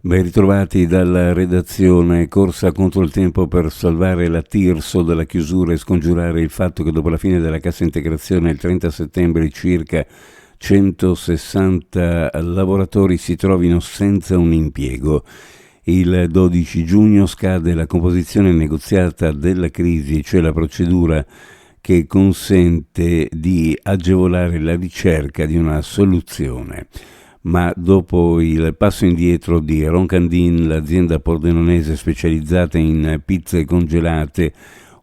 Ben ritrovati dalla redazione. Corsa contro il tempo per salvare la Tirso dalla chiusura e scongiurare il fatto che dopo la fine della cassa integrazione il 30 settembre circa 160 lavoratori si trovino senza un impiego. Il 12 giugno scade la composizione negoziata della crisi, cioè la procedura che consente di agevolare la ricerca di una soluzione. Ma dopo il passo indietro di Roncandin, l'azienda pordenonese specializzata in pizze congelate,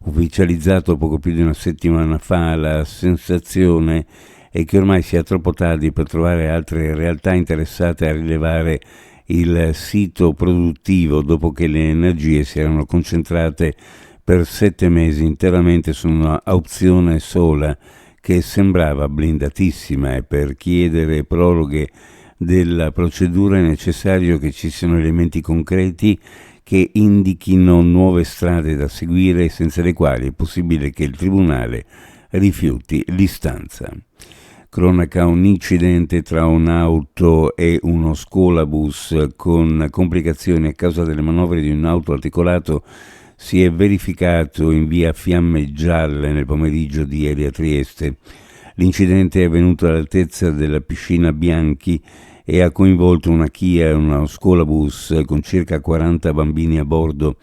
ufficializzato poco più di una settimana fa, la sensazione è che ormai sia troppo tardi per trovare altre realtà interessate a rilevare il sito produttivo dopo che le energie si erano concentrate per 7 mesi interamente su una opzione sola che sembrava blindatissima, e per chiedere proroghe della procedura è necessario che ci siano elementi concreti che indichino nuove strade da seguire, senza le quali è possibile che il Tribunale rifiuti l'istanza. Cronaca: un incidente tra un'auto e uno scolabus con complicazioni a causa delle manovre di un auto articolato si è verificato in via Fiamme Gialle nel pomeriggio di ieri a Trieste. L'incidente è avvenuto all'altezza della piscina Bianchi e ha coinvolto una Kia e uno scolabus con circa 40 bambini a bordo.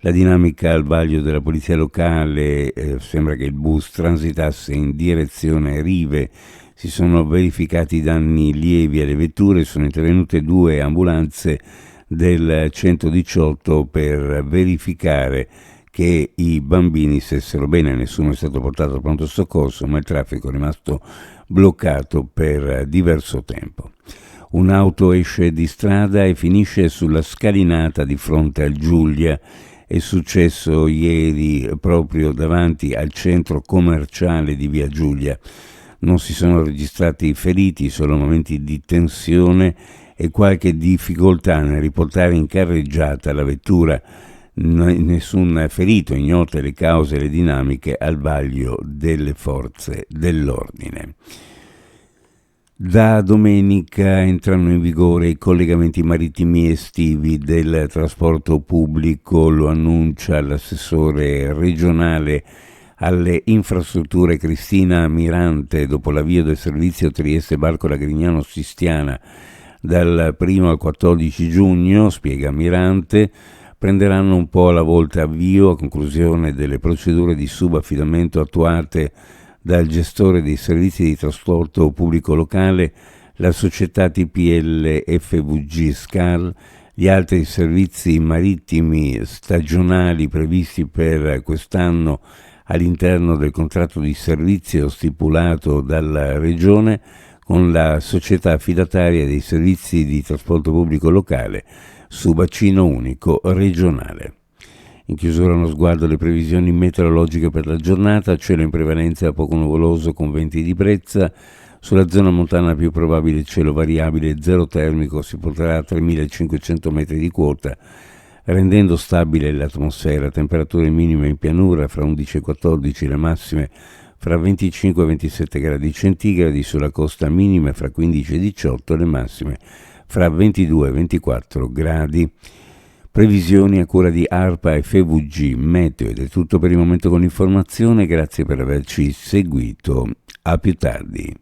La dinamica al vaglio della polizia locale, sembra che il bus transitasse in direzione Rive. Si sono verificati danni lievi alle vetture, sono intervenute 2 ambulanze del 118 per verificare che i bambini stessero bene. Nessuno è stato portato al pronto soccorso, ma il traffico è rimasto bloccato per diverso tempo. Un'auto esce di strada e finisce sulla scalinata di fronte al Giulia. È successo ieri proprio davanti al centro commerciale di via Giulia. Non si sono registrati feriti, solo momenti di tensione e qualche difficoltà nel riportare in carreggiata la vettura. Nessun ferito, ignote le cause e le dinamiche al vaglio delle forze dell'ordine. Da domenica entrano in vigore i collegamenti marittimi estivi del trasporto pubblico, lo annuncia l'assessore regionale alle infrastrutture Cristina Mirante. Dopo l'avvio del servizio Trieste-Barcola-Grignano-Sistiana dal 1 al 14 giugno, spiega Mirante, prenderanno un po' alla volta avvio a conclusione delle procedure di subaffidamento attuate dal gestore dei servizi di trasporto pubblico locale, la società TPL FVG SCAL, gli altri servizi marittimi stagionali previsti per quest'anno all'interno del contratto di servizio stipulato dalla Regione con la società affidataria dei servizi di trasporto pubblico locale su bacino unico regionale. In chiusura uno sguardo alle previsioni meteorologiche per la giornata: cielo in prevalenza poco nuvoloso con venti di brezza, sulla zona montana più probabile cielo variabile, zero termico, si porterà a 3.500 metri di quota, rendendo stabile l'atmosfera. Temperature minime in pianura fra 11 e 14, le massime fra 25 e 27 gradi centigradi, sulla costa minime fra 15 e 18, le massime fra 22 e 24 gradi. Previsioni a cura di ARPA e FVG Meteo. Ed è tutto per il momento con l'informazione, grazie per averci seguito, a più tardi.